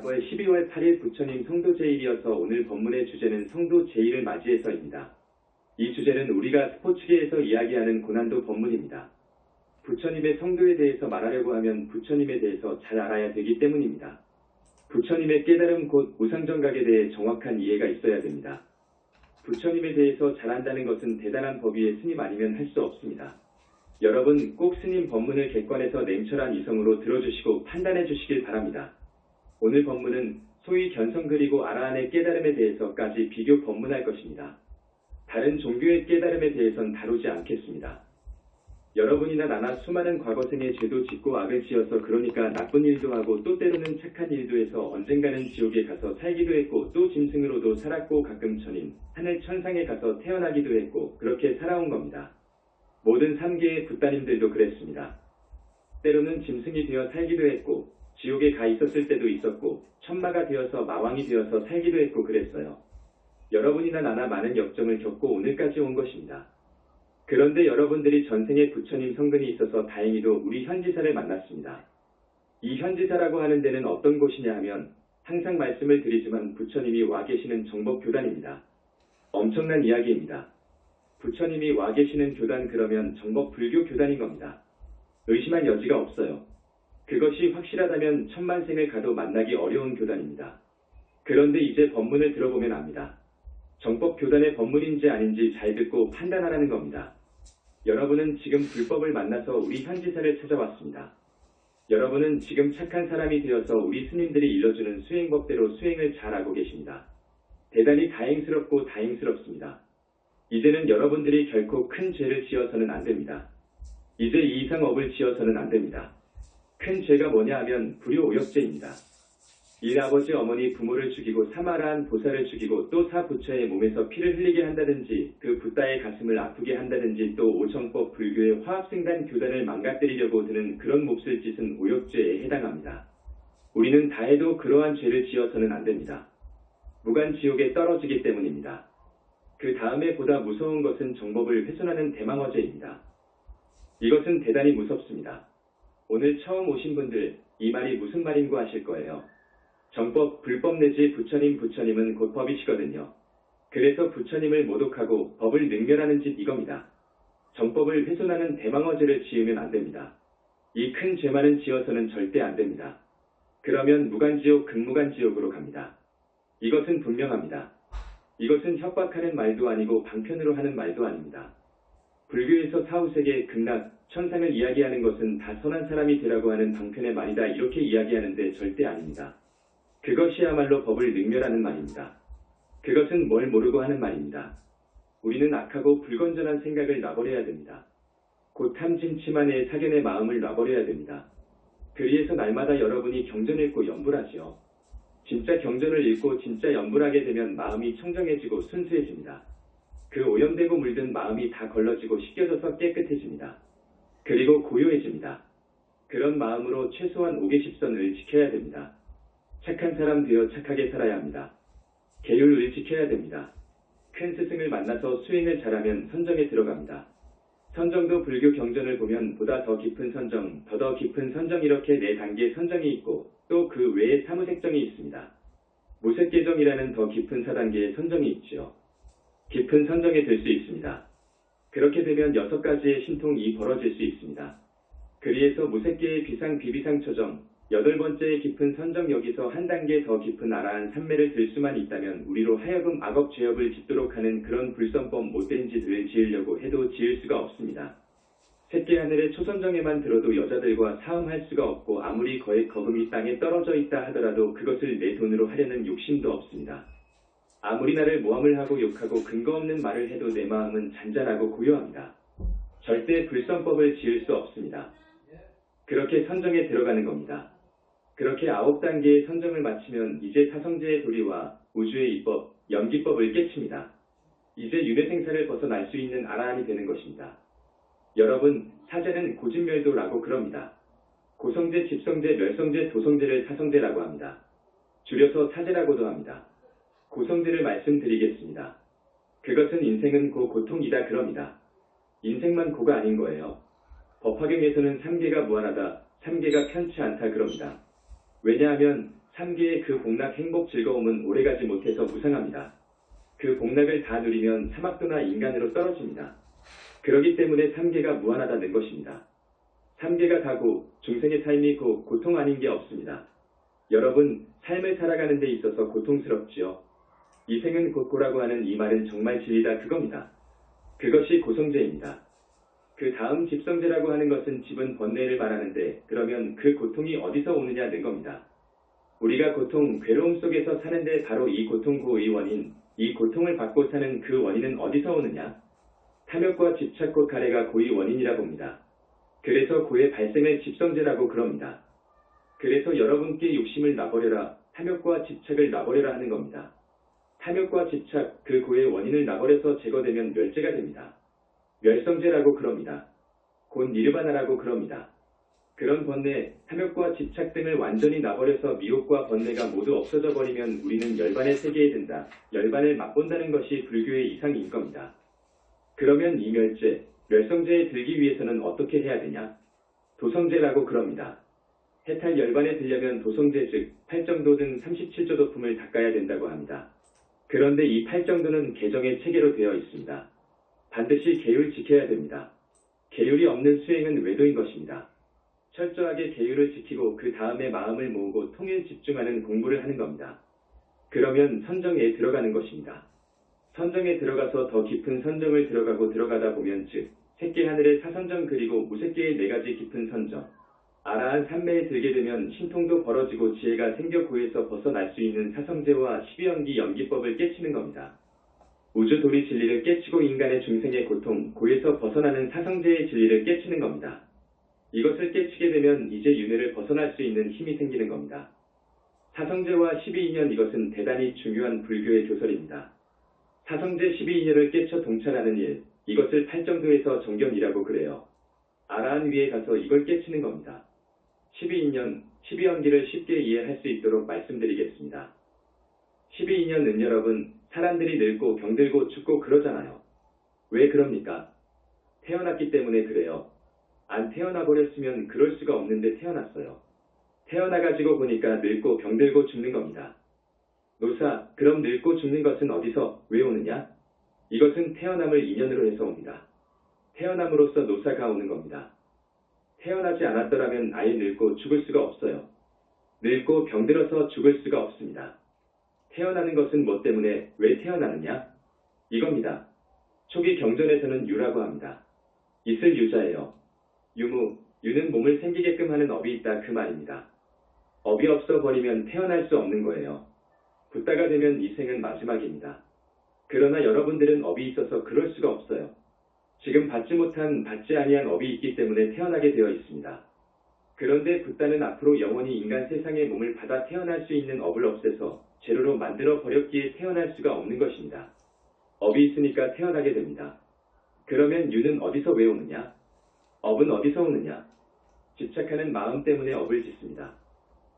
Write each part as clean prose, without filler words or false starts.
월 12월 8일 부처님 성도 제일이어서 오늘 법문의 주제는 성도 제일을 맞이해서입니다. 이 주제는 우리가 스포츠계에서 이야기하는 고난도 법문입니다. 부처님의 성도에 대해서 말하려고 하면 부처님에 대해서 잘 알아야 되기 때문입니다. 부처님의 깨달음 곧 우상정각에 대해 정확한 이해가 있어야 됩니다. 부처님에 대해서 잘 안다는 것은 대단한 법 위에 스님 아니면 할 수 없습니다. 여러분 꼭 스님 법문을 객관해서 냉철한 이성으로 들어주시고 판단해 주시길 바랍니다. 오늘 법문은 소위 견성 그리고 아라한의 깨달음에 대해서까지 비교 법문할 것입니다. 다른 종교의 깨달음에 대해선 다루지 않겠습니다. 여러분이나 나나 수많은 과거생의 죄도 짓고 악을 지어서 그러니까 나쁜 일도 하고 또 때로는 착한 일도 해서 언젠가는 지옥에 가서 살기도 했고 또 짐승으로도 살았고 가끔 천인, 하늘 천상에 가서 태어나기도 했고 그렇게 살아온 겁니다. 모든 3계의 붓다님들도 그랬습니다. 때로는 짐승이 되어 살기도 했고 지옥에 가 있었을 때도 있었고 천마가 되어서 마왕이 되어서 살기도 했고 그랬어요. 여러분이나 나나 많은 역정을 겪고 오늘까지 온 것입니다. 그런데 여러분들이 전생에 부처님 성근이 있어서 다행히도 우리 현지사를 만났습니다. 이 현지사라고 하는 데는 어떤 곳이냐 하면 항상 말씀을 드리지만 부처님이 와 계시는 정법교단입니다. 엄청난 이야기입니다. 부처님이 와 계시는 교단 그러면 정법불교 교단인 겁니다. 의심할 여지가 없어요. 그것이 확실하다면 천만생을 가도 만나기 어려운 교단입니다. 그런데 이제 법문을 들어보면 압니다. 정법교단의 법문인지 아닌지 잘 듣고 판단하라는 겁니다. 여러분은 지금 불법을 만나서 우리 현지사를 찾아왔습니다. 여러분은 지금 착한 사람이 되어서 우리 스님들이 일러주는 수행법대로 수행을 잘하고 계십니다. 대단히 다행스럽고 다행스럽습니다. 이제는 여러분들이 결코 큰 죄를 지어서는 안 됩니다. 이제 이 이상 업을 지어서는 안 됩니다. 큰 죄가 뭐냐 하면 불효오역죄입니다. 1. 아버지 어머니 부모를 죽이고 3. 아라한 보살을 죽이고 또 4. 부처의 몸에서 피를 흘리게 한다든지 그 붓다의 가슴을 아프게 한다든지 또 5. 정법 불교의 화합생단 교단을 망가뜨리려고 드는 그런 몹쓸 짓은 오역죄에 해당합니다. 우리는 다 해도 그러한 죄를 지어서는 안 됩니다. 무간지옥에 떨어지기 때문입니다. 그 다음에 보다 무서운 것은 정법을 훼손하는 대망어죄입니다. 이것은 대단히 무섭습니다. 오늘 처음 오신 분들 이 말이 무슨 말인고 하실 거예요. 정법, 불법 내지 부처님은 곧 법이시거든요. 그래서 부처님을 모독하고 법을 능멸하는 짓 이겁니다. 정법을 훼손하는 대망어죄를 지으면 안 됩니다. 이 큰 죄만은 지어서는 절대 안 됩니다. 그러면 무간지옥, 극무간지옥으로 갑니다. 이것은 분명합니다. 이것은 협박하는 말도 아니고 방편으로 하는 말도 아닙니다. 불교에서 사후세계, 극락, 천상을 이야기하는 것은 다 선한 사람이 되라고 하는 방편의 말이다 이렇게 이야기하는데 절대 아닙니다. 그것이야말로 법을 능멸하는 말입니다. 그것은 뭘 모르고 하는 말입니다. 우리는 악하고 불건전한 생각을 놔버려야 됩니다. 곧 탐진치만의 사견의 마음을 놔버려야 됩니다. 그리해서 날마다 여러분이 경전 읽고 염불하지요. 진짜 경전을 읽고 진짜 염불하게 되면 마음이 청정해지고 순수해집니다. 그 오염되고 물든 마음이 다 걸러지고 씻겨져서 깨끗해집니다. 그리고 고요해집니다. 그런 마음으로 최소한 5계십선을 지켜야 됩니다. 착한 사람 되어 착하게 살아야 합니다. 계율을 지켜야 됩니다. 큰 스승을 만나서 수행을 잘하면 선정에 들어갑니다. 선정도 불교 경전을 보면 보다 더 깊은 선정, 더 깊은 선정 이렇게 4단계 선정이 있고 또 그 외에 사무색정이 있습니다. 무색계정이라는 더 깊은 4단계의 선정이 있지요. 깊은 선정에 들 수 있습니다. 그렇게 되면 6가지의 신통이 벌어질 수 있습니다. 그리해서 무색계의 비상 비비상 초정, 8번째의 깊은 선정 여기서 한 단계 더 깊은 아라한 삼매를 들 수만 있다면 우리로 하여금 악업 죄업을 짓도록 하는 그런 불선법 못된 짓을 지으려고 해도 지을 수가 없습니다. 새끼 하늘의 초선정에만 들어도 여자들과 사음할 수가 없고 아무리 거액 거금이 땅에 떨어져 있다 하더라도 그것을 내 돈으로 하려는 욕심도 없습니다. 아무리 나를 모함을 하고 욕하고 근거 없는 말을 해도 내 마음은 잔잔하고 고요합니다. 절대 불선법을 지을 수 없습니다. 그렇게 선정에 들어가는 겁니다. 그렇게 9단계의 선정을 마치면 이제 사성제의 도리와 우주의 이법, 연기법을 깨칩니다. 이제 윤회생사를 벗어날 수 있는 아라한이 되는 것입니다. 여러분, 사제는 고진멸도라고 그럽니다. 고성제, 집성제, 멸성제, 도성제를 사성제라고 합니다. 줄여서 사제라고도 합니다. 고성제를 말씀드리겠습니다. 그것은 인생은 고통이다 그럽니다. 인생만 고가 아닌 거예요. 법화경에서는 3계가 무한하다, 3계가 편치 않다 그럽니다. 왜냐하면 3계의 그 복락 행복 즐거움은 오래가지 못해서 무상합니다. 그 복락을 다 누리면 사막도나 인간으로 떨어집니다. 그러기 때문에 3계가 무한하다는 것입니다. 3계가 다고 중생의 삶이 곧 고통 아닌 게 없습니다. 여러분, 삶을 살아가는 데 있어서 고통스럽지요. 이 생은 곧고라고 하는 이 말은 정말 진리다 그겁니다. 그것이 고성제입니다. 그 다음 집성제라고 하는 것은 집은 번뇌를 말하는데 그러면 그 고통이 어디서 오느냐는 겁니다. 우리가 고통, 괴로움 속에서 사는데 바로 이 고통 고의 원인, 이 고통을 받고 사는 그 원인은 어디서 오느냐? 탐욕과 집착 곧 가래가 고의 원인이라 봅니다. 그래서 고의 발생을 집성제라고 그럽니다. 그래서 여러분께 욕심을 놔버려라, 탐욕과 집착을 놔버려라 하는 겁니다. 탐욕과 집착, 그 고의 원인을 놔버려서 제거되면 멸제가 됩니다. 멸성제라고 그럽니다. 곧 니르바나라고 그럽니다. 그런 번뇌, 탐욕과 집착 등을 완전히 놔버려서 미혹과 번뇌가 모두 없어져 버리면 우리는 열반의 세계에 든다. 열반을 맛본다는 것이 불교의 이상인 겁니다. 그러면 이 멸제, 멸성제에 들기 위해서는 어떻게 해야 되냐? 도성제라고 그럽니다. 해탈 열반에 들려면 도성제 즉 8정도 등 37조 도품을 닦아야 된다고 합니다. 그런데 이 8정도는 개정의 체계로 되어 있습니다. 반드시 계율 지켜야 됩니다. 계율이 없는 수행은 외도인 것입니다. 철저하게 계율을 지키고 그 다음에 마음을 모으고 통일 집중하는 공부를 하는 겁니다. 그러면 선정에 들어가는 것입니다. 선정에 들어가서 더 깊은 선정을 들어가고 들어가다 보면 즉 색계 하늘의 사선정 그리고 무색계의 4가지 깊은 선정 아라한 삼매에 들게 되면 신통도 벌어지고 지혜가 생겨 고에서 벗어날 수 있는 사성제와 12연기 연기법을 깨치는 겁니다. 우주 도리 진리를 깨치고 인간의 중생의 고통, 고에서 벗어나는 사성제의 진리를 깨치는 겁니다. 이것을 깨치게 되면 이제 윤회를 벗어날 수 있는 힘이 생기는 겁니다. 사성제와 12인연 이것은 대단히 중요한 불교의 교설입니다. 사성제 12인연을 깨쳐 동찰하는 일, 이것을 8정도에서 정견이라고 그래요. 아라한 위에 가서 이걸 깨치는 겁니다. 12인연, 12연기를 쉽게 이해할 수 있도록 말씀드리겠습니다. 12인연은 여러분, 사람들이 늙고 병들고 죽고 그러잖아요. 왜 그럽니까? 태어났기 때문에 그래요. 안 태어나 버렸으면 그럴 수가 없는데 태어났어요. 태어나가지고 보니까 늙고 병들고 죽는 겁니다. 노사, 그럼 늙고 죽는 것은 어디서, 왜 오느냐? 이것은 태어남을 인연으로 해서 옵니다. 태어남으로써 노사가 오는 겁니다. 태어나지 않았더라면 아예 늙고 죽을 수가 없어요. 늙고 병들어서 죽을 수가 없습니다. 태어나는 것은 뭐 때문에 왜 태어나느냐? 이겁니다. 초기 경전에서는 유라고 합니다. 있을 유자예요. 유무, 유는 몸을 생기게끔 하는 업이 있다 그 말입니다. 업이 없어 버리면 태어날 수 없는 거예요. 붓다가 되면 이 생은 마지막입니다. 그러나 여러분들은 업이 있어서 그럴 수가 없어요. 지금 받지 못한, 받지 아니한 업이 있기 때문에 태어나게 되어 있습니다. 그런데 붓다는 앞으로 영원히 인간 세상의 몸을 받아 태어날 수 있는 업을 없애서 재료로 만들어 버렸기에 태어날 수가 없는 것입니다. 업이 있으니까 태어나게 됩니다. 그러면 유는 어디서 왜 오느냐? 업은 어디서 오느냐? 집착하는 마음 때문에 업을 짓습니다.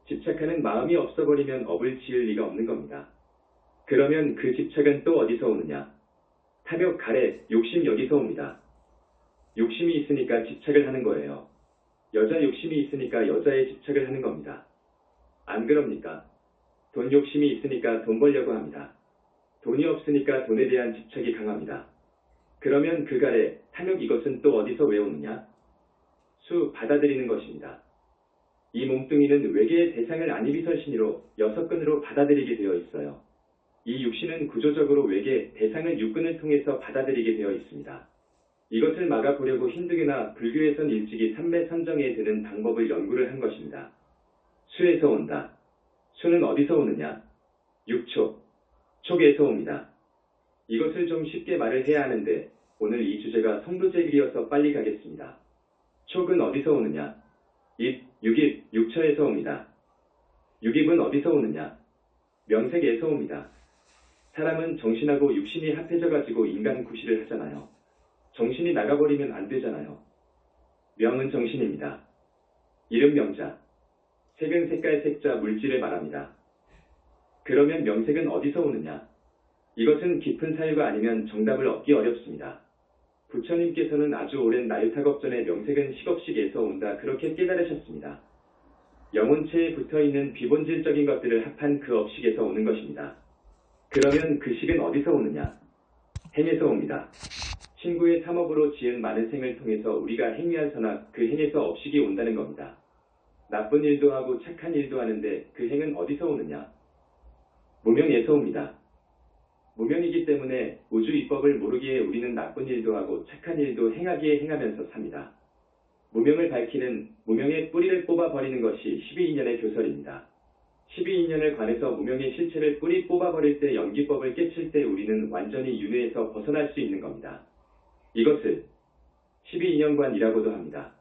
집착하는 마음이 없어버리면 업을 지을 리가 없는 겁니다. 그러면 그 집착은 또 어디서 오느냐? 탐욕, 가래, 욕심 여기서 옵니다. 욕심이 있으니까 집착을 하는 거예요. 여자 욕심이 있으니까 여자에 집착을 하는 겁니다. 안 그럽니까? 돈 욕심이 있으니까 돈 벌려고 합니다. 돈이 없으니까 돈에 대한 집착이 강합니다. 그러면 그 가래, 탐욕 이것은 또 어디서 왜 오느냐? 수, 받아들이는 것입니다. 이 몸뚱이는 외계의 대상을 안이비설신이로 6근으로 받아들이게 되어 있어요. 이 육신은 구조적으로 외계 대상을 6근을 통해서 받아들이게 되어 있습니다. 이것을 막아보려고 힌두교나 불교에선 일찍이 삼매 선정에 드는 방법을 연구를 한 것입니다. 수에서 온다. 수는 어디서 오느냐? 6촉. 촉에서 옵니다. 이것을 좀 쉽게 말을 해야 하는데 오늘 이 주제가 성도제길이어서 빨리 가겠습니다. 촉은 어디서 오느냐? 입, 육입, 육처에서 옵니다. 육입은 어디서 오느냐? 명색에서 옵니다. 사람은 정신하고 육신이 합해져가지고 인간 구실을 하잖아요. 정신이 나가버리면 안 되잖아요. 명은 정신입니다. 이름 명자. 색은 색깔 색자 물질을 말합니다. 그러면 명색은 어디서 오느냐? 이것은 깊은 사유가 아니면 정답을 얻기 어렵습니다. 부처님께서는 아주 오랜 나유타겁 전에 명색은 식업식에서 온다 그렇게 깨달으셨습니다. 영혼체에 붙어있는 비본질적인 것들을 합한 그 업식에서 오는 것입니다. 그러면 그 식은 어디서 오느냐? 행에서 옵니다. 친구의 삼업으로 지은 많은 생을 통해서 우리가 행위한 선악, 그 행에서 업식이 온다는 겁니다. 나쁜 일도 하고 착한 일도 하는데 그 행은 어디서 오느냐? 무명에서 옵니다. 무명이기 때문에 우주 이법을 모르기에 우리는 나쁜 일도 하고 착한 일도 행하기에 행하면서 삽니다. 무명을 밝히는 무명의 뿌리를 뽑아버리는 것이 12인연의 교설입니다. 12인연을 관해서 무명의 실체를 뿌리 뽑아버릴 때 연기법을 깨칠 때 우리는 완전히 윤회에서 벗어날 수 있는 겁니다. 이것을 12인연관이라고도 합니다.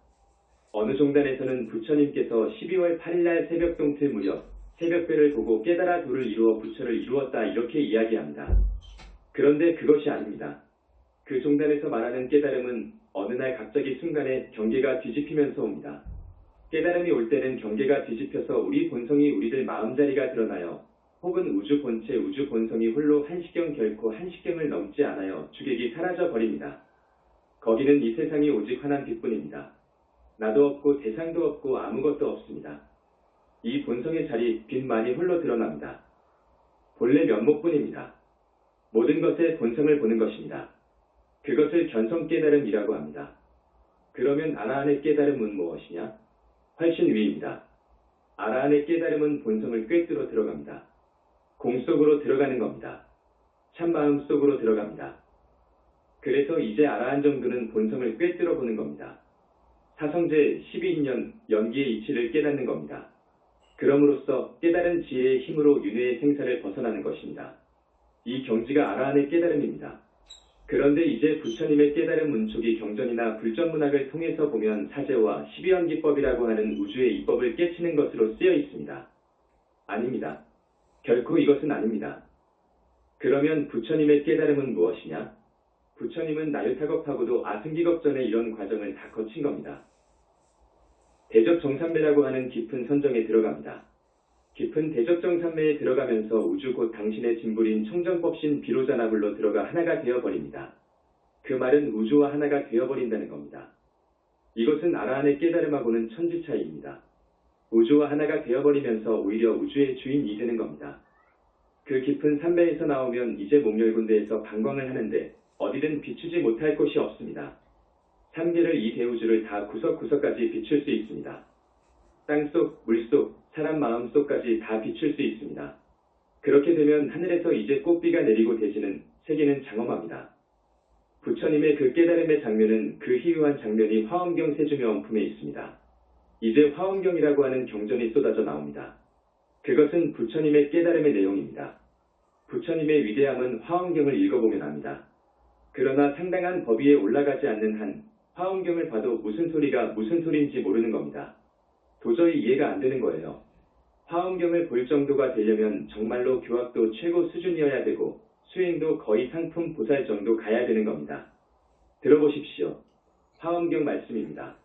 어느 종단에서는 부처님께서 12월 8일날 새벽 동틀 무렵 새벽별을 보고 깨달아 도를 이루어 부처를 이루었다 이렇게 이야기합니다. 그런데 그것이 아닙니다. 그 종단에서 말하는 깨달음은 어느 날 갑자기 순간에 경계가 뒤집히면서 옵니다. 깨달음이 올 때는 경계가 뒤집혀서 우리 본성이 우리들 마음자리가 드러나요. 혹은 우주 본체 우주 본성이 홀로 한시경 결코 한시경을 넘지 않아요. 주객이 사라져 버립니다. 거기는 이 세상이 오직 환한 빛뿐입니다. 나도 없고 대상도 없고 아무것도 없습니다. 이 본성의 자리 빛만이 홀로 드러납니다. 본래 면목뿐입니다. 모든 것의 본성을 보는 것입니다. 그것을 견성 깨달음이라고 합니다. 그러면 아라한의 깨달음은 무엇이냐? 훨씬 위입니다. 아라한의 깨달음은 본성을 꿰뚫어 들어갑니다. 공 속으로 들어가는 겁니다. 참마음 속으로 들어갑니다. 그래서 이제 아라한 정도는 본성을 꿰뚫어 보는 겁니다. 사성제 12인연 연기의 이치를 깨닫는 겁니다. 그럼으로써 깨달은 지혜의 힘으로 윤회의 생사를 벗어나는 것입니다. 이 경지가 아라한의 깨달음입니다. 그런데 이제 부처님의 깨달음 문촉이 경전이나 불전문학을 통해서 보면 사제와 12연기법이라고 하는 우주의 이법을 깨치는 것으로 쓰여 있습니다. 아닙니다. 결코 이것은 아닙니다. 그러면 부처님의 깨달음은 무엇이냐? 부처님은 나유타겁하고도 아승기겁 전에 이런 과정을 다 거친 겁니다. 대적정산매라고 하는 깊은 선정에 들어갑니다. 깊은 대적정산매에 들어가면서 우주 곧 당신의 진불인 청정법신 비로자나불로 들어가 하나가 되어버립니다. 그 말은 우주와 하나가 되어버린다는 겁니다. 이것은 아라한의 깨달음하고는 천지 차이입니다. 우주와 하나가 되어버리면서 오히려 우주의 주인이 되는 겁니다. 그 깊은 산매에서 나오면 이제 몸열군대에서 방광을 하는데 어디든 비추지 못할 곳이 없습니다. 삼계를 이 대우주를 다 구석구석까지 비출 수 있습니다. 땅속, 물속, 사람 마음속까지 다 비출 수 있습니다. 그렇게 되면 하늘에서 이제 꽃비가 내리고 대지는 세계는 장엄합니다. 부처님의 그 깨달음의 장면은 그 희유한 장면이 화엄경 세주명품에 있습니다. 이제 화엄경이라고 하는 경전이 쏟아져 나옵니다. 그것은 부처님의 깨달음의 내용입니다. 부처님의 위대함은 화엄경을 읽어보면 압니다. 그러나 상당한 법 위에 올라가지 않는 한 화엄경을 봐도 무슨 소리가 무슨 소리인지 모르는 겁니다. 도저히 이해가 안 되는 거예요. 화엄경을 볼 정도가 되려면 정말로 교학도 최고 수준이어야 되고 수행도 거의 상품 보살 정도 가야 되는 겁니다. 들어보십시오. 화엄경 말씀입니다.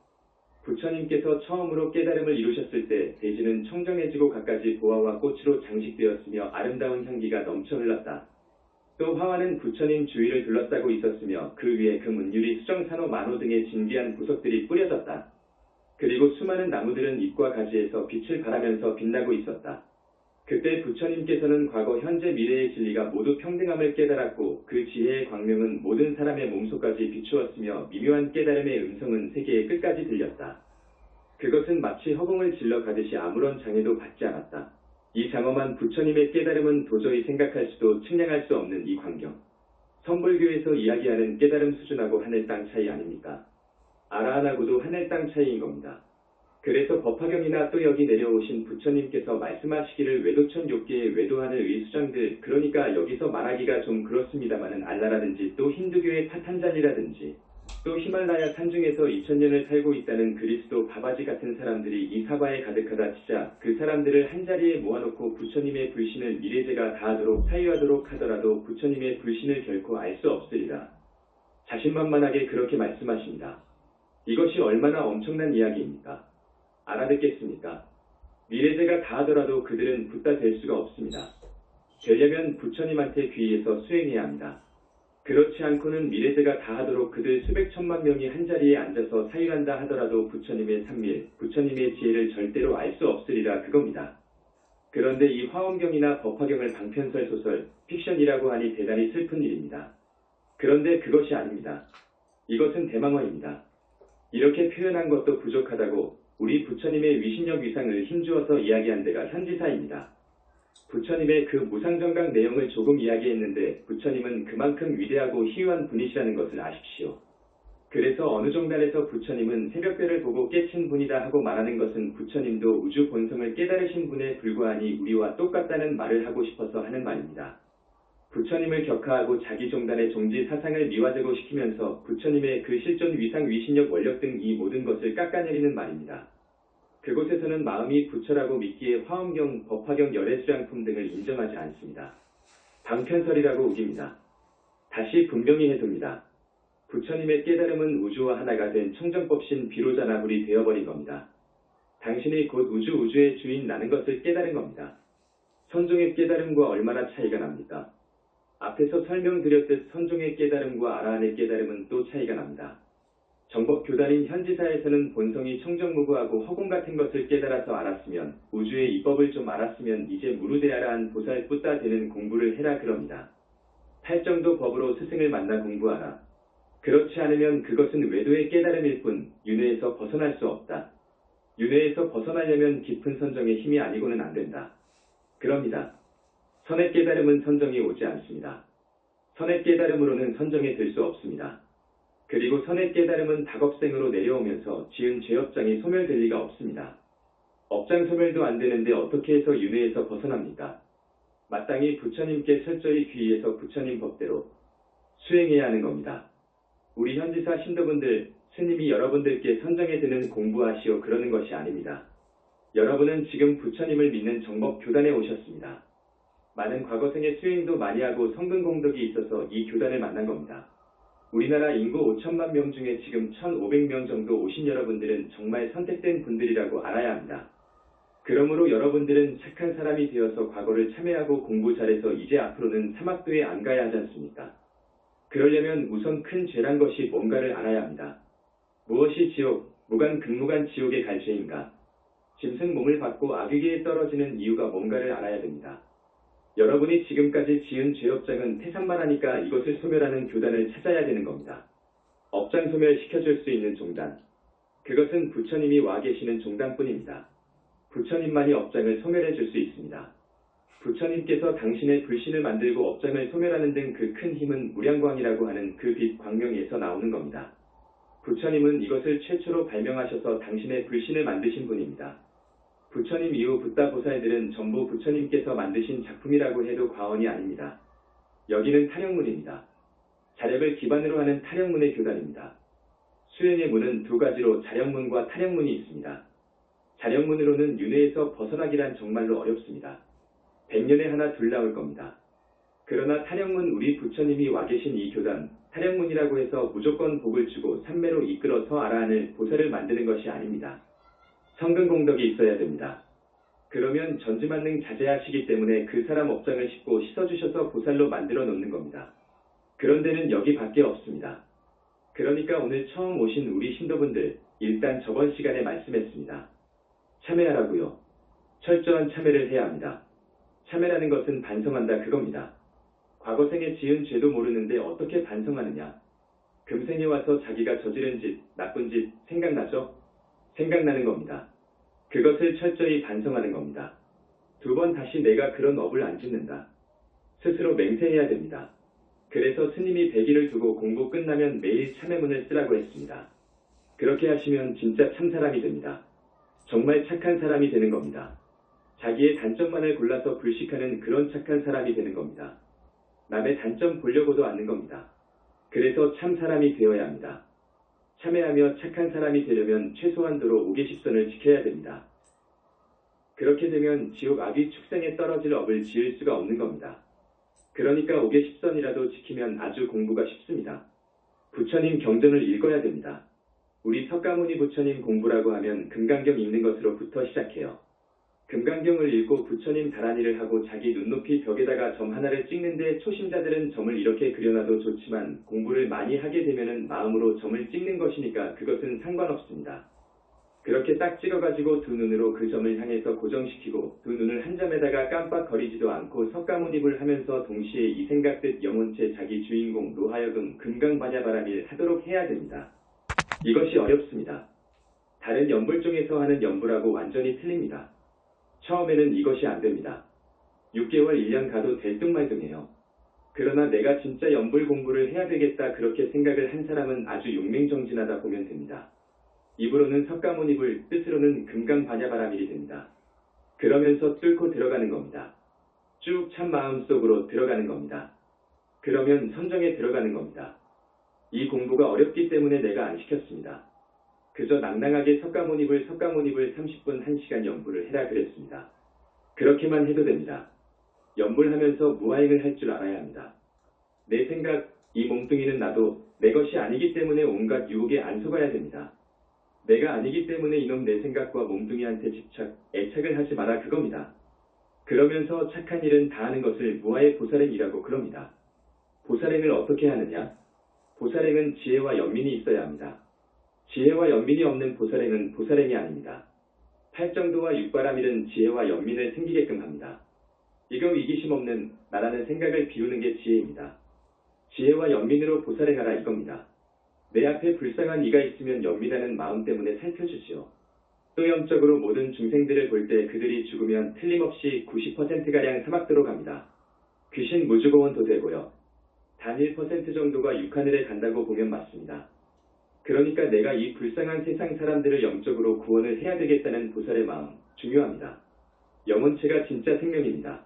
부처님께서 처음으로 깨달음을 이루셨을 때 대지는 청정해지고 갖가지 보화와 꽃으로 장식되었으며 아름다운 향기가 넘쳐 흘렀다. 또 화화는 부처님 주위를 둘러싸고 있었으며 그 위에 금은유리 수정산호 만호 등의 진귀한 보석들이 뿌려졌다. 그리고 수많은 나무들은 잎과 가지에서 빛을 발하면서 빛나고 있었다. 그때 부처님께서는 과거, 현재, 미래의 진리가 모두 평등함을 깨달았고 그 지혜의 광명은 모든 사람의 몸속까지 비추었으며 미묘한 깨달음의 음성은 세계의 끝까지 들렸다. 그것은 마치 허공을 질러 가듯이 아무런 장애도 받지 않았다. 이 장엄한 부처님의 깨달음은 도저히 생각할 수도 측량할 수 없는 이 광경. 선불교에서 이야기하는 깨달음 수준하고 하늘 땅 차이 아닙니까? 아라한하고도 하늘 땅 차이인 겁니다. 그래서 법화경이나 또 여기 내려오신 부처님께서 말씀하시기를 외도천 욕계의 외도하는 의수장들, 그러니까 여기서 말하기가 좀 그렇습니다마는 알라라든지 또 힌두교의 파탄자리라든지 또 히말라야 산중에서 2000년을 살고 있다는 그리스도 바바지 같은 사람들이 이 사바에 가득하다 치자 그 사람들을 한자리에 모아놓고 부처님의 불신을 미래제가 다하도록 사유하도록 하더라도 부처님의 불신을 결코 알 수 없으리라. 자신만만하게 그렇게 말씀하십니다. 이것이 얼마나 엄청난 이야기입니까? 알아듣겠습니까? 미래제가 다하더라도 그들은 붓다 될 수가 없습니다. 되려면 부처님한테 귀의해서 수행해야 합니다. 그렇지 않고는 미래세가 다 하도록 그들 수백 천만 명이 한자리에 앉아서 사유한다 하더라도 부처님의 산밀, 부처님의 지혜를 절대로 알 수 없으리라 그겁니다. 그런데 이 화엄경이나 법화경을 방편설 소설, 픽션이라고 하니 대단히 슬픈 일입니다. 그런데 그것이 아닙니다. 이것은 대망화입니다. 이렇게 표현한 것도 부족하다고 우리 부처님의 위신력 위상을 힘주어서 이야기한 데가 현지사입니다. 부처님의 그 무상정강 내용을 조금 이야기했는데 부처님은 그만큼 위대하고 희유한 분이시라는 것을 아십시오. 그래서 어느 종단에서 부처님은 새벽별을 보고 깨친 분이다 하고 말하는 것은 부처님도 우주 본성을 깨달으신 분에 불과하니 우리와 똑같다는 말을 하고 싶어서 하는 말입니다. 부처님을 격하하고 자기 종단의 종지 사상을 미화되고 시키면서 부처님의 그 실존 위상 위신력 원력 등 이 모든 것을 깎아내리는 말입니다. 그곳에서는 마음이 부처라고 믿기에 화엄경, 법화경 열애수량품 등을 인정하지 않습니다. 방편설이라고 우깁니다. 다시 분명히 해둡니다. 부처님의 깨달음은 우주와 하나가 된 청정법신 비로자나불이 되어버린 겁니다. 당신이 곧 우주의 주인 나는 것을 깨달은 겁니다. 선종의 깨달음과 얼마나 차이가 납니까? 앞에서 설명드렸듯 선종의 깨달음과 아라한의 깨달음은 또 차이가 납니다. 정법교단인 현지사에서는 본성이 청정무구하고 허공 같은 것을 깨달아서 알았으면 우주의 이법을 좀 알았으면 이제 무르대아라한 보살 뿌따 되는 공부를 해라 그럽니다. 팔정도 법으로 스승을 만나 공부하라. 그렇지 않으면 그것은 외도의 깨달음일 뿐 윤회에서 벗어날 수 없다. 윤회에서 벗어나려면 깊은 선정의 힘이 아니고는 안 된다. 그럽니다. 선의 깨달음은 선정이 오지 않습니다. 선의 깨달음으로는 선정이 될 수 없습니다. 그리고 선의 깨달음은 다겁생으로 내려오면서 지은 죄업장이 소멸될 리가 없습니다. 업장 소멸도 안 되는데 어떻게 해서 윤회에서 벗어납니까? 마땅히 부처님께 철저히 귀의해서 부처님 법대로 수행해야 하는 겁니다. 우리 현지사 신도분들, 스님이 여러분들께 선정에 드는 공부하시오 그러는 것이 아닙니다. 여러분은 지금 부처님을 믿는 정법교단에 오셨습니다. 많은 과거생의 수행도 많이 하고 성근 공덕이 있어서 이 교단을 만난 겁니다. 우리나라 인구 5천만 명 중에 지금 1,500명 정도 오신 여러분들은 정말 선택된 분들이라고 알아야 합니다. 그러므로 여러분들은 착한 사람이 되어서 과거를 참회하고 공부 잘해서 이제 앞으로는 사막도에 안 가야 하지 않습니까? 그러려면 우선 큰 죄란 것이 뭔가를 알아야 합니다. 무엇이 지옥, 무간 극무간 지옥에 갈 죄인가? 짐승 몸을 받고 악귀계에 떨어지는 이유가 뭔가를 알아야 됩니다. 여러분이 지금까지 지은 죄업장은 태산만 하니까 이것을 소멸하는 교단을 찾아야 되는 겁니다. 업장 소멸시켜줄 수 있는 종단. 그것은 부처님이 와 계시는 종단뿐입니다. 부처님만이 업장을 소멸해 줄 수 있습니다. 부처님께서 당신의 불신을 만들고 업장을 소멸하는 등 그 큰 힘은 무량광이라고 하는 그 빛 광명에서 나오는 겁니다. 부처님은 이것을 최초로 발명하셔서 당신의 불신을 만드신 분입니다. 부처님 이후 붓다 보살들은 전부 부처님께서 만드신 작품이라고 해도 과언이 아닙니다. 여기는 타령문입니다. 자력을 기반으로 하는 타령문의 교단입니다. 수행의 문은 두 가지로 자력문과 타령문이 있습니다. 자력문으로는 윤회에서 벗어나기란 정말로 어렵습니다. 100년에 하나 둘 나올 겁니다. 그러나 타령문 우리 부처님이 와 계신 이 교단, 타령문이라고 해서 무조건 복을 주고 삼매로 이끌어서 아라한을 보살을 만드는 것이 아닙니다. 성근공덕이 있어야 됩니다. 그러면 전지만능 자제하시기 때문에 그 사람 업장을 씹고 씻어주셔서 보살로 만들어 놓는 겁니다. 그런 데는 여기밖에 없습니다. 그러니까 오늘 처음 오신 우리 신도분들, 일단 저번 시간에 말씀했습니다. 참회하라고요. 철저한 참회를 해야 합니다. 참회라는 것은 반성한다 그겁니다. 과거생에 지은 죄도 모르는데 어떻게 반성하느냐. 금생에 와서 자기가 저지른 짓, 나쁜 짓 생각나죠? 생각나는 겁니다. 그것을 철저히 반성하는 겁니다. 두 번 다시 내가 그런 업을 안 짓는다. 스스로 맹세해야 됩니다. 그래서 스님이 100일을 두고 공부 끝나면 매일 참회문을 쓰라고 했습니다. 그렇게 하시면 진짜 참사람이 됩니다. 정말 착한 사람이 되는 겁니다. 자기의 단점만을 골라서 불식하는 그런 착한 사람이 되는 겁니다. 남의 단점 보려고도 않는 겁니다. 그래서 참 사람이 되어야 합니다. 참회하며 착한 사람이 되려면 최소한도로 5계십선을 지켜야 됩니다. 그렇게 되면 지옥 악귀 축생에 떨어질 업을 지을 수가 없는 겁니다. 그러니까 5계십선이라도 지키면 아주 공부가 쉽습니다. 부처님 경전을 읽어야 됩니다. 우리 석가모니 부처님 공부라고 하면 금강경 읽는 것으로부터 시작해요. 금강경을 읽고 부처님 다라니를 하고 자기 눈높이 벽에다가 점 하나를 찍는데 초심자들은 점을 이렇게 그려놔도 좋지만 공부를 많이 하게 되면은 마음으로 점을 찍는 것이니까 그것은 상관없습니다. 그렇게 딱 찍어가지고 두 눈으로 그 점을 향해서 고정시키고 두 눈을 한 점에다가 깜빡거리지도 않고 석가모니불 하면서 동시에 이 생각듯 영혼체 자기 주인공로 하여금 금강반야바라밀 하도록 해야 됩니다. 이것이 어렵습니다. 다른 연불종에서 하는 연불하고 완전히 틀립니다. 처음에는 이것이 안 됩니다. 6개월 1년 가도 될뚱말뚱해요. 그러나 내가 진짜 연불 공부를 해야 되겠다 그렇게 생각을 한 사람은 아주 용맹정진하다 보면 됩니다. 입으로는 석가모니불, 뜻으로는 금강반야바라밀이 됩니다. 그러면서 뚫고 들어가는 겁니다. 쭉 참 마음속으로 들어가는 겁니다. 그러면 선정에 들어가는 겁니다. 이 공부가 어렵기 때문에 내가 안 시켰습니다. 그저 낭낭하게 석가모니불 30분 1시간 연불을 해라 그랬습니다. 그렇게만 해도 됩니다. 연불하면서 무아행을 할 줄 알아야 합니다. 내 생각, 이 몸뚱이는 나도 내 것이 아니기 때문에 온갖 유혹에 안 속아야 됩니다. 내가 아니기 때문에 이놈 내 생각과 몸뚱이한테 집착, 애착을 하지 마라 그겁니다. 그러면서 착한 일은 다 하는 것을 무아의 보살행이라고 그럽니다. 보살행을 어떻게 하느냐? 보살행은 지혜와 연민이 있어야 합니다. 지혜와 연민이 없는 보살행은 보살행이 아닙니다. 팔정도와 육바라밀은 지혜와 연민을 생기게끔 합니다. 이거 이기심 없는 나라는 생각을 비우는 게 지혜입니다. 지혜와 연민으로 보살행하라 이겁니다. 내 앞에 불쌍한 이가 있으면 연민하는 마음 때문에 살펴주지요. 또 영적으로 모든 중생들을 볼 때 그들이 죽으면 틀림없이 90%가량 사막도로 갑니다. 귀신 무주고원도 되고요. 단 1% 정도가 육하늘에 간다고 보면 맞습니다. 그러니까 내가 이 불쌍한 세상 사람들을 영적으로 구원을 해야 되겠다는 보살의 마음 중요합니다. 영혼체가 진짜 생명입니다.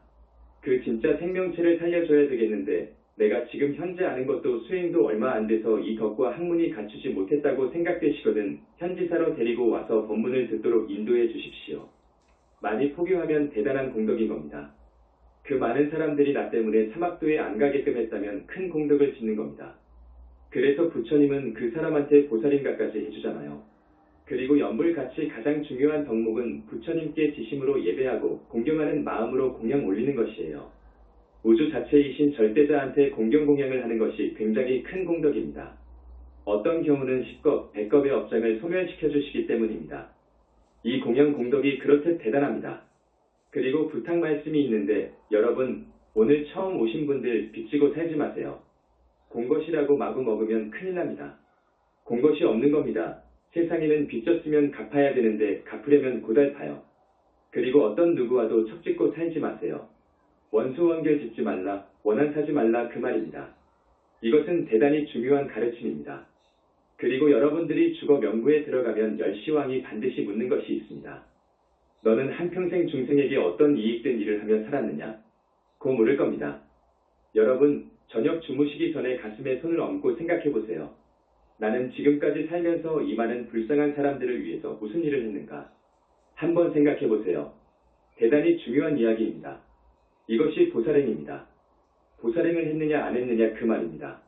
그 진짜 생명체를 살려줘야 되겠는데 내가 지금 현재 아는 것도 수행도 얼마 안 돼서 이 덕과 학문이 갖추지 못했다고 생각되시거든 현지사로 데리고 와서 법문을 듣도록 인도해 주십시오. 많이 포교하면 대단한 공덕인 겁니다. 그 많은 사람들이 나 때문에 사막도에 안 가게끔 했다면 큰 공덕을 짓는 겁니다. 그래서 부처님은 그 사람한테 보살인가까지 해주잖아요. 그리고 연불같이 가장 중요한 덕목은 부처님께 지심으로 예배하고 공경하는 마음으로 공양 올리는 것이에요. 우주 자체이신 절대자한테 공경 공양을 하는 것이 굉장히 큰 공덕입니다. 어떤 경우는 10겁, 100겁의 업장을 소멸시켜 주시기 때문입니다. 이 공양 공덕이 그렇듯 대단합니다. 그리고 부탁 말씀이 있는데 여러분 오늘 처음 오신 분들 빚지고 살지 마세요. 공것이라고 마구 먹으면 큰일 납니다. 공것이 없는 겁니다. 세상에는 빚졌으면 갚아야 되는데 갚으려면 고달파요. 그리고 어떤 누구와도 척짓고 살지 마세요. 원수원결 짓지 말라, 원한 사지 말라 그 말입니다. 이것은 대단히 중요한 가르침입니다. 그리고 여러분들이 죽어 명부에 들어가면 열시왕이 반드시 묻는 것이 있습니다. 너는 한평생 중생에게 어떤 이익된 일을 하며 살았느냐? 고 물을 겁니다. 여러분, 저녁 주무시기 전에 가슴에 손을 얹고 생각해보세요. 나는 지금까지 살면서 이 많은 불쌍한 사람들을 위해서 무슨 일을 했는가? 한번 생각해보세요. 대단히 중요한 이야기입니다. 이것이 보살행입니다. 보살행을 했느냐 안 했느냐 그 말입니다.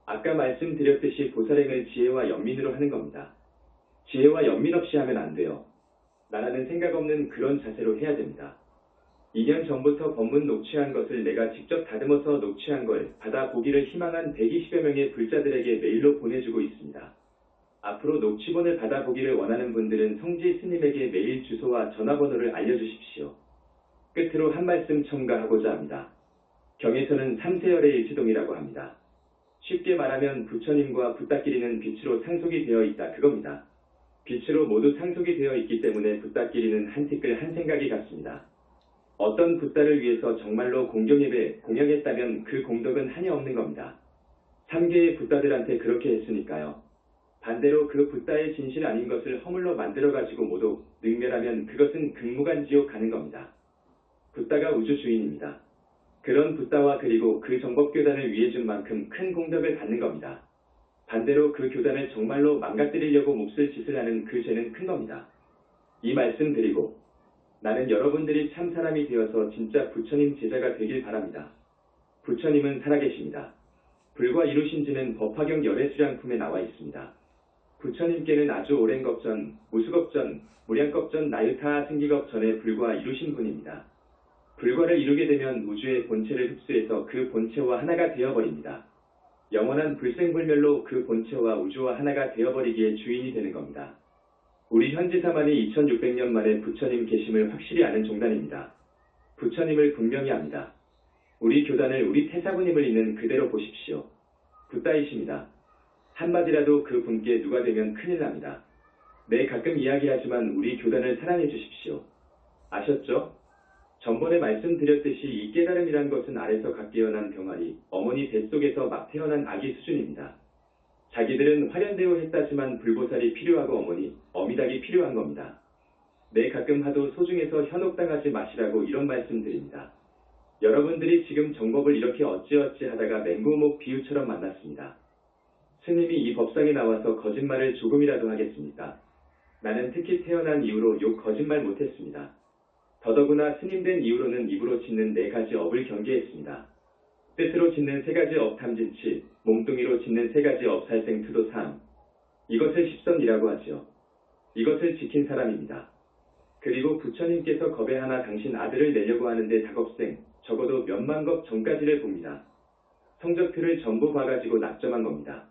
아까 말씀드렸듯이 보살행을 지혜와 연민으로 하는 겁니다. 지혜와 연민 없이 하면 안 돼요. 나라는 생각 없는 그런 자세로 해야 됩니다. 2년 전부터 법문 녹취한 것을 내가 직접 다듬어서 녹취한 걸 받아보기를 희망한 120여 명의 불자들에게 메일로 보내주고 있습니다. 앞으로 녹취본을 받아보기를 원하는 분들은 성지 스님에게 메일 주소와 전화번호를 알려주십시오. 끝으로 한 말씀 첨가하고자 합니다. 경에서는 삼세열의 일치동이라고 합니다. 쉽게 말하면 부처님과 붓다끼리는 빛으로 상속이 되어 있다 그겁니다. 빛으로 모두 상속이 되어 있기 때문에 붓다끼리는 한 티끌 한 생각이 같습니다. 어떤 붓다를 위해서 정말로 공경예배 공양했다면 그 공덕은 한이 없는 겁니다. 3개의 붓다들한테 그렇게 했으니까요. 반대로 그 붓다의 진실 아닌 것을 허물로 만들어가지고 모두 능멸하면 그것은 극무간지옥 가는 겁니다. 붓다가 우주 주인입니다. 그런 붓다와 그리고 그 정법교단을 위해 준 만큼 큰 공덕을 받는 겁니다. 반대로 그 교단을 정말로 망가뜨리려고 몹쓸 짓을 하는 그 죄는 큰 겁니다. 이 말씀 드리고 나는 여러분들이 참 사람이 되어서 진짜 부처님 제자가 되길 바랍니다. 부처님은 살아계십니다. 불과 이루신 지는 법화경 열애수량품에 나와 있습니다. 부처님께는 아주 오랜 겁전, 무수겁전, 무량겁전, 나유타 승기겁 전에 불과 이루신 분입니다. 불과를 이루게 되면 우주의 본체를 흡수해서 그 본체와 하나가 되어버립니다. 영원한 불생불멸로 그 본체와 우주와 하나가 되어버리기에 주인이 되는 겁니다. 우리 현지사만이 2600년 만에 부처님 계심을 확실히 아는 종단입니다. 부처님을 분명히 압니다. 우리 교단을 우리 태사부님을 있는 그대로 보십시오. 붓다이십니다. 한마디라도 그 분께 누가 되면 큰일 납니다. 네, 가끔 이야기하지만 우리 교단을 사랑해 주십시오. 아셨죠? 전번에 말씀드렸듯이 이 깨달음이란 것은 알에서 갓 깨어난 병아리, 어머니 뱃속에서 막 태어난 아기 수준입니다. 자기들은 화련대오 했다지만 불보살이 필요하고 어미닭이 필요한 겁니다. 네, 가끔 하도 소중해서 현혹당하지 마시라고 이런 말씀드립니다. 여러분들이 지금 정법을 이렇게 어찌어찌 하다가 맹구목 비유처럼 만났습니다. 스님이 이 법상에 나와서 거짓말을 조금이라도 하겠습니까? 나는 특히 태어난 이후로 욕 거짓말 못했습니다. 더더구나 스님된 이후로는 입으로 짓는 4가지 업을 경계했습니다. 뜻으로 짓는 3가지 업 탐진치, 몸뚱이로 짓는 3가지 업 살생투도 삼. 이것을 십선이라고 하죠. 이것을 지킨 사람입니다. 그리고 부처님께서 겁에 하나 당신 아들을 내려고 하는데 다겁생, 적어도 몇만 겁 전까지를 봅니다. 성적표를 전부 봐가지고 낙점한 겁니다.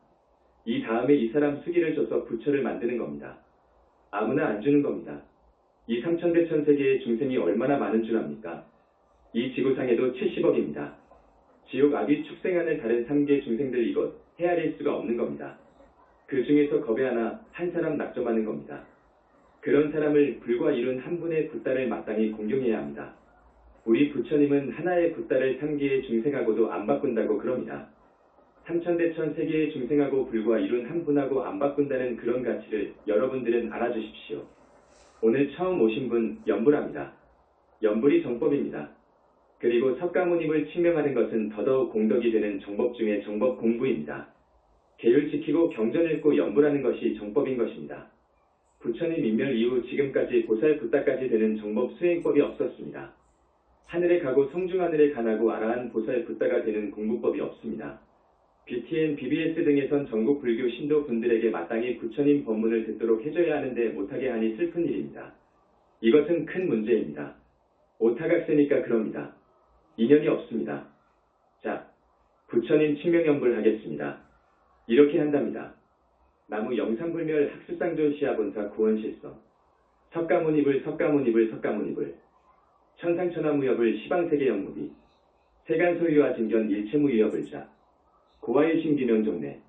이 다음에 이 사람 수기를 줘서 부처를 만드는 겁니다. 아무나 안 주는 겁니다. 이 3천대천 세계의 중생이 얼마나 많은 줄 압니까? 이 지구상에도 70억입니다. 지옥 악귀 축생하는 다른 3계 중생들 이것 헤아릴 수가 없는 겁니다. 그 중에서 겁에 하나 한 사람 낙점하는 겁니다. 그런 사람을 불과 이룬 한 분의 붓다를 마땅히 공경해야 합니다. 우리 부처님은 하나의 붓다를 3계의 중생하고도 안 바꾼다고 그럽니다. 3천대천 세계의 중생하고 불과 이룬 한 분하고 안 바꾼다는 그런 가치를 여러분들은 알아주십시오. 오늘 처음 오신 분 연불합니다. 연불이 정법입니다. 그리고 석가모님을 칭명하는 것은 더더욱 공덕이 되는 정법 중에 정법 공부입니다. 계율 지키고 경전 읽고 연불하는 것이 정법인 것입니다. 부처님 인멸 이후 지금까지 보살 붓다까지 되는 정법 수행법이 없었습니다. 하늘에 가고 성중하늘에 가나고 아라한 보살 붓다가 되는 공부법이 없습니다. BTN, BBS 등에선 전국 불교 신도 분들에게 마땅히 부처님 법문을 듣도록 해줘야 하는데 못하게 하니 슬픈 일입니다. 이것은 큰 문제입니다. 오타각세니까 그럽니다. 인연이 없습니다. 자, 부처님 칭명연불 하겠습니다. 이렇게 한답니다. 나무 영상불멸 학수상존 시아본사 구원실성 석가모니불 천상천하무협을 시방세계 영무비 세간소유와 진견 일체무유협을 자 고화일신 규명종래